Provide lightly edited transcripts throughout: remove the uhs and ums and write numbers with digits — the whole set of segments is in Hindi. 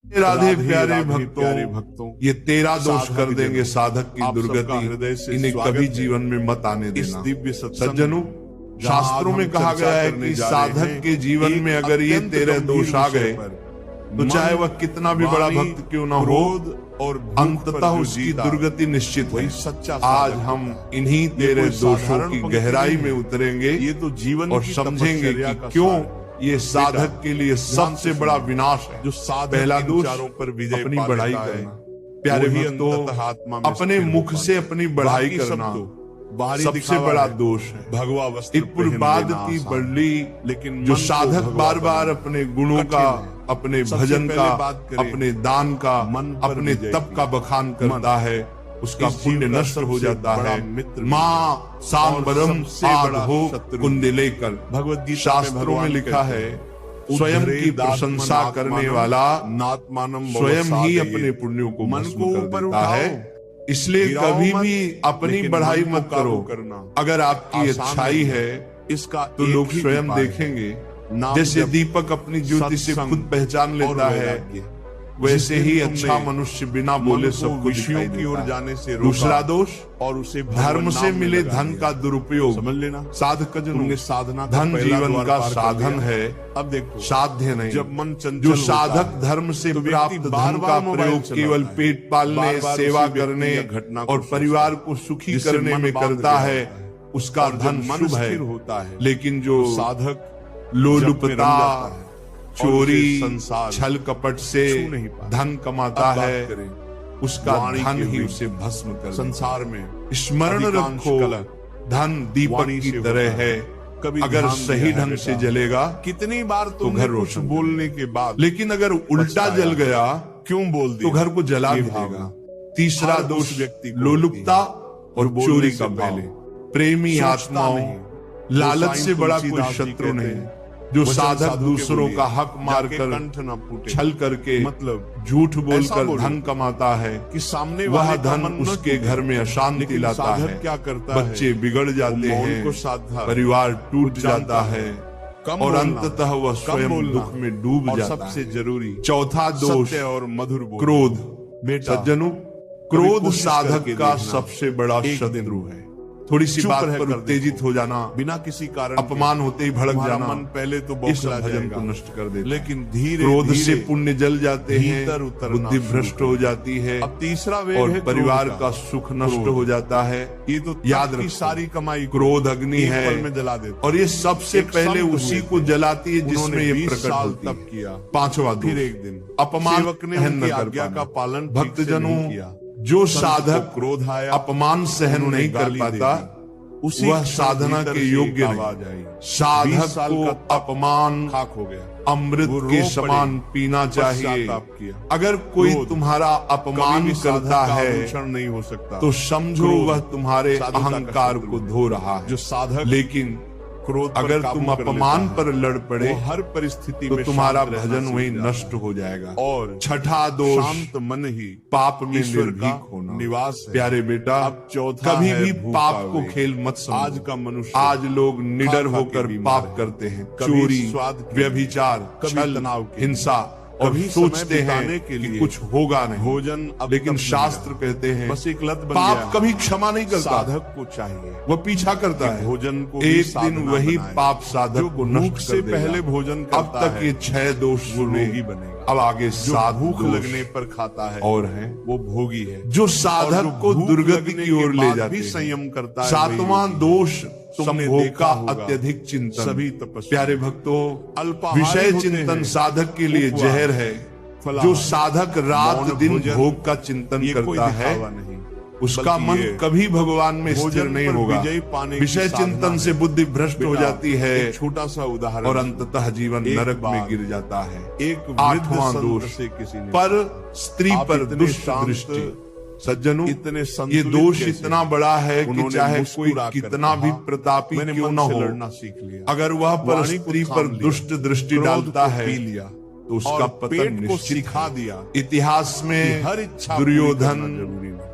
राधे प्यारे भक्तों, ये 13 दोष कर देंगे साधक की दुर्गति, इन्हें कभी जीवन में मत आने देना। सज्जनों, शास्त्रों में कहा गया है कि साधक के जीवन में अगर ये 13 दोष आ गए तो चाहे वह कितना भी बड़ा भक्त क्यों ना हो, और अंततः उसकी दुर्गति निश्चित है। आज हम इन्हीं 13 दोषों की गहराई में उतरेंगे, ये तो जीवन और समझेंगे कि क्यों ये साधक के लिए सबसे बड़ा विनाश है। जो पहला दोष अपनी बढ़ाई करना। प्यारे भक्तों, अपने मुख से अपनी बढ़ाई करना सबसे बड़ा दोष है। भगवा वस्त्र पूर्वाद की बड़ली, लेकिन जो साधक बार बार अपने गुणों का, अपने भजन का, अपने दान का, अपने तप का बखान करता है, उसका पुण्य नष्ट हो जाता है। माँ सांबरम आढ़ो कुंडलेकर, भगवद्गीता शास्त्रों में लिखा है, स्वयं की प्रशंसा करने वाला स्वयं ही अपने पुण्यों को भस्म कर देता है। इसलिए कभी भी अपनी बढ़ाई मत करो। अगर आपकी अच्छाई है इसका तो लोग स्वयं देखेंगे। जैसे दीपक अपनी ज्योति से खुद पहचान लेता है, वैसे ही अच्छा मनुष्य बिना बोले सब विषयों की ओर जाने से। दूसरा दोष, और उसे धर्म से मिले धन का दुरुपयोग। समझ लेना साधक साधना, धन जीवन का साधन है, अब देखो साध्य नहीं। जब मन जो साधक धर्म से प्राप्त धन का प्रयोग केवल पेट पालने, सेवा करने और परिवार को सुखी करने में करता है, उसका धन शुभ होता है। लेकिन जो साधक लोलुपता, चोरी, छल कपट से धन कमाता है, उसका धन ही उसे भस्म कर। संसार में स्मरण रखो, धन दीपक की तरह है, अगर सही ढंग से जलेगा कितनी बार तो घर रोशन बोलने के बाद, लेकिन अगर उल्टा जल गया क्यों बोल दिया, तो घर को जला भी देगा। तीसरा दोष व्यक्ति लोलुपता और चोरी का पहले। प्रेमी आत्माओं, लालच से बड़ा कोई शत्रु नहीं। जो साधक दूसरों का हक मारकर, छल करके, मतलब झूठ बोलकर धन कमाता है, कि सामने वह धन उसके घर में अशांति लाता है। क्या करता है, बच्चे बिगड़ जाते हैं, परिवार टूट जाता है, और अंततः वह स्वयं दुख में डूब जाता है। सबसे जरूरी चौथा दोष और मधुर क्रोध। सज्जनों, क्रोध साधक का सबसे बड़ा शत्रु है। थोड़ी सी बात पर उत्तेजित हो जाना, बिना किसी कारण अपमान होते ही भड़क जाना, मन पहले तो भजन को नष्ट कर देता है। लेकिन धीरे क्रोध से पुण्य जल जाते हैं, बुद्धि भ्रष्ट हो जाती है। अब तीसरा और परिवार का सुख नष्ट हो जाता है। ये तो याद रखो, सारी कमाई क्रोध अग्नि है में जला देता, और ये सबसे पहले उसी को जलाती है जिसमें ये प्रकट होती है। पांचवा फिर एक दिन अपमान ने आज्ञा का पालन भक्तजनों, जो साधक क्रोध आया अपमान सहन नहीं कर पाता, वह साधना के योग्य नहीं। साधक को अपमान खाक हो गया, अमृत के समान पीना चाहिए। अगर कोई तुम्हारा अपमान करता है नहीं हो सकता, तो समझो वह तुम्हारे अहंकार को धो रहा है। जो साधक, लेकिन अगर तुम अपमान पर लड़ पड़े हर परिस्थिति में, तो तुम्हारा भजन वही नष्ट हो जाएगा। और छठा दोष, शांत मन ही पाप में निर्भीक होना निवास है। प्यारे बेटा, कभी भी पाप को खेल मत समझो। आज का मनुष्य, आज लोग निडर होकर पाप करते हैं। चोरी, व्यभिचार, छल, हिंसा, और सोचते हैं कि कुछ होगा नहीं भोजन। लेकिन शास्त्र कहते हैं बस एक लत बन गया, पाप कभी क्षमा नहीं करता। साधक को चाहिए, वह पीछा करता है भोजन को। एक दिन वही पाप साधक को नष्ट से पहले भोजन करता। अब तक ये 6 दोष ही बनेगा। अब आगे सात भूख लगने पर खाता है और है वो भोगी है, जो साधक को दुर्गति की ओर ले जाती है। संयम करता है। सातवां दोष, संभोग का अत्यधिक चिंतन। सभी तपस्या। प्यारे भक्तों, विषय चिंतन साधक के लिए जहर है। जो साधक रात दिन भोग का चिंतन करता है, उसका मन कभी भगवान में स्थिर नहीं होगा। विषय चिंतन से बुद्धि भ्रष्ट हो जाती है। छोटा सा उदाहरण, और अंततः जीवन नरक में गिर जाता है। एक 8वां दोष, पर स्त्री पर दुष्ट दृष्टि। सज्जनों, ये दोष इतना बड़ा है कि चाहे कोई कितना भी प्रतापी क्यों न हो, अगर वह पर स्त्री पर दुष्ट दृष्टि डालता है तो उसका पतन निश्चित दिया। इतिहास में हर इच्छा दुर्योधन,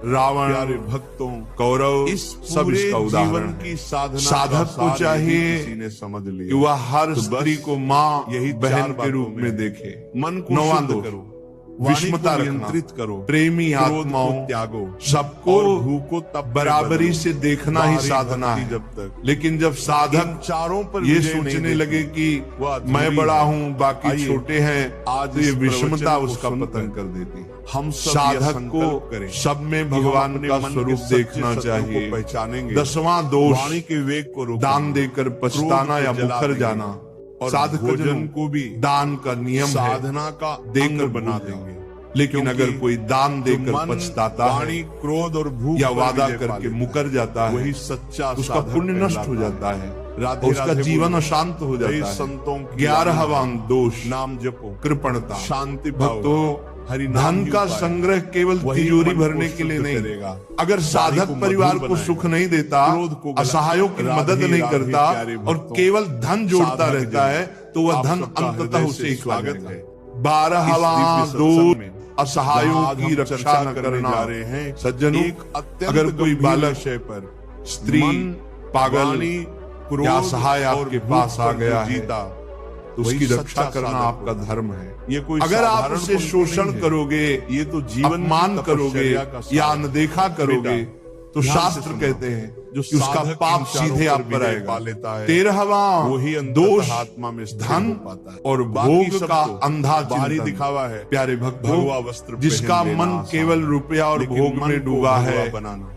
रावण, भक्तों, कौरव, सब इसका उदाहरण है। साधक को चाहिए समझ लिया कि वह हर स्त्री को माँ, यही बहन के रूप में देखे। मन को नवांद करो, विषमता नियंत्रित करो, प्रेमी क्रोध को आत्माओं त्यागो, सबको और भूख को तब बराबरी बदलो। से देखना ही बाहरी साधना भक्ति है। जब तक लेकिन जब इन साधक चारों पर ये विजय नहीं सोचने देती, लगे कि वह अधूरी मैं बड़ा है। हूँ बाकी आइए, छोटे हैं, आज तो ये इस विषमता प्रवचन को उसका सुनकर पतन कर देती। हम सब यह साधक संकल्प को करें सब में कि हम भगवान अपने का मन के स्वरूप सच्चे देखना सत्यों चाहिए। को पहचानेंगे। 10वां दोष वाणी के वेग को रोकेंगे, दान देकर पछताना क्रोध या को जला मुखर देंगे, जाना। और साधक भोजन जनों को भी दान का नियम है, साधना का देकर अंग बना भूल जाओ। देंगे। लेकिन क्योंकि अगर कोई दान जो देकर मन, पछताता वाणी, है क्रोध और भूख या पर वादा विजय पा करके लेता मुकर जाता है, वही सच्चा उसका साधक पुण्य नष्ट हो कहलाता जाता है राधे और उसका राधे जीवन बोलो। अशांत हो कई जाता है। संतों की 11वां दोष नाम जपो, कृपणता। शांति पाओ, भक्तों, हरि नाम धन ही का उपाय। संग्रह केवल वही तिजोरी मन को भरने के लिए शुद्ध नहीं। करेगा। अगर साधक को परिवार मधुर को बनाएगा। सुख नहीं देता, क्रोध को गला- असहायों की राधे मदद नहीं राधे करता प्यारे और भक्तों, केवल धन जोड़ता साधक रहता जन, है, तो वह आप धन सबका अंततः हृदय उसे से ही खा स्वागत जाएगा। है। 12वां इस दोष सत्संग में असहायों जहाँ आज की हम रक्षा चर्चा न करने करना। जा रहे हैं सज्जनों, एक अत्यंत अगर कोई गंभीर बालक, विषय पर, स्त्री, मन, पागल वाणी, क्रोध या असहाय और आपके भूख पास आ पर गया जो है, जीता, तो उसकी वही रक्षा सच्चा करना साधक आपका होगा। धर्म है। ये कोई अगर आप साधारण उसे पंक्ति शोषण नहीं है। करोगे, ये तो जीवन की अपमान करोगे तपश्चर्या का सार या है। अनदेखा करोगे, बेटा, तो ध्यान से शास्त्र सुनो। कहते हैं जो कि उसका साधक पाप इन चारों सीधे आप पर विजय आएगा। पा लेता है, 13वां वही दोष आत्मा में स्थिर धन हो पाता है। और बाकी भोग सब का तो अंधा बाहरी चिंतन। दिखावा है। प्यारे भगवा भक्तों, वस्त्र जिसका पहन लेना मन आसान केवल है, रुपया और लेकिन भोग मन में को डूबा भगवा है, बनाना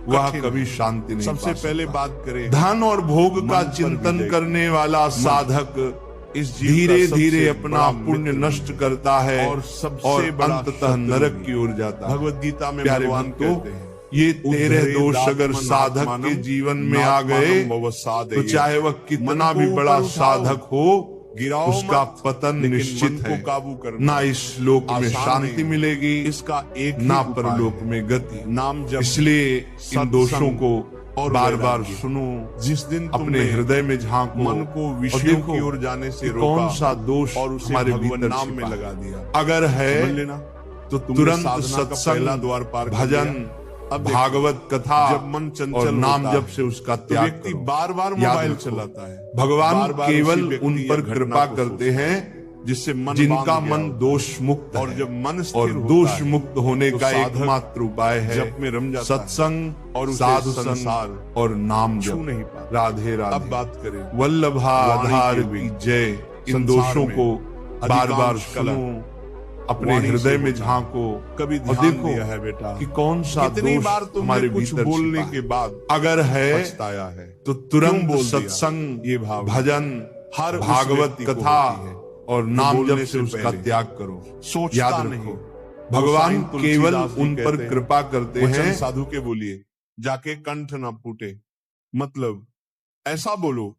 वह कठिन कभी है। शांति नहीं सबसे पा पहले सकता। बात करें धन और भोग मन का पर चिंतन विजय करने वाला साधक इस जीव का धीरे सबसे धीरे बड़ा अपना पुण्य मित्र नष्ट करता है और सबसे और बड़ा अंततः शत्रु नरक भी। की ओर जाता है। भगवद गीता में प्यारे भगवान भक्तों, कहते हैं, ये 13 दोष अगर उद्धरे साधक दात्मानम के जीवन में आ गए नात्मानम ववसादये। तो चाहे वह कितना मन को भी बड़ा ऊपर उठाओ, साधक हो, गिराओ उसका मत, पतन लेकिन निश्चित मन है। को काबू करना ना इस लोक में आसान शांति नहीं। मिलेगी, इसका एक ही ना उपाय परलोक है। में गति। नाम जप, इसलिए इन सत्संग दोषों को और बार बार वैराग्य। सुनो, जिस दिन अपने तुमने हृदय में झांको, मन को और विषयों देखो की ओर जाने से कि रोका कौन सा दोष और उसे हमारे भगवान भीतर नाम में छिपा है। लगा दिया। अगर समझ है लेना, तो तुमने तुरंत साधना का पहला सत्संग, द्वार पार कर भजन, लिया। अब देखो, भागवत कथा जब मन चंचल और नाम होता जप है, से उसका तो त्याग व्यक्ति करो। बार बार याद मोबाइल रखो, चलाता है। भगवान बार-बार केवल उसी व्यक्ति उन या पर घटना कृपा को करते सोचता है, हैं जिससे मन जिनका बांध गया मन होता दोष मुक्त और है। जब मन स्थिर और होता दोष है, मुक्त होने तो का साधक एकमात्र उपाय है जप में रम जाता है सत्संग और उसे साधु संसार संग और नाम छू जप। नहीं पाता। राधे अब राधे। बात करें वल्लभाधार वाणी की की जय। इन संसार दोषों में को बार बार अधिकांश कला सुनो, अपने वाणी हृदय से में होता है। झांको कभी और ध्यान देखो दिया है बेटा कि कौन सा कितनी दोष बार तुमने हमारे कुछ भीतर बोलने छिपा के है। बाद अगर है पछताया है, तो क्यों तुरंत बोल दिया? सत्संग, ये भावना भजन, हर उस भागवत व्यक्ति को कथा होती है और नाम बोलने जप से से उसका पहले त्याग करो। सोचता याद नहीं। रखो, भगवान गोसाई केवल तुलसीदास जी उन पर कहते हैं, कृपा करते वचन हैं साधु के बोलिए जाके कंठ ना फूटे। मतलब ऐसा बोलो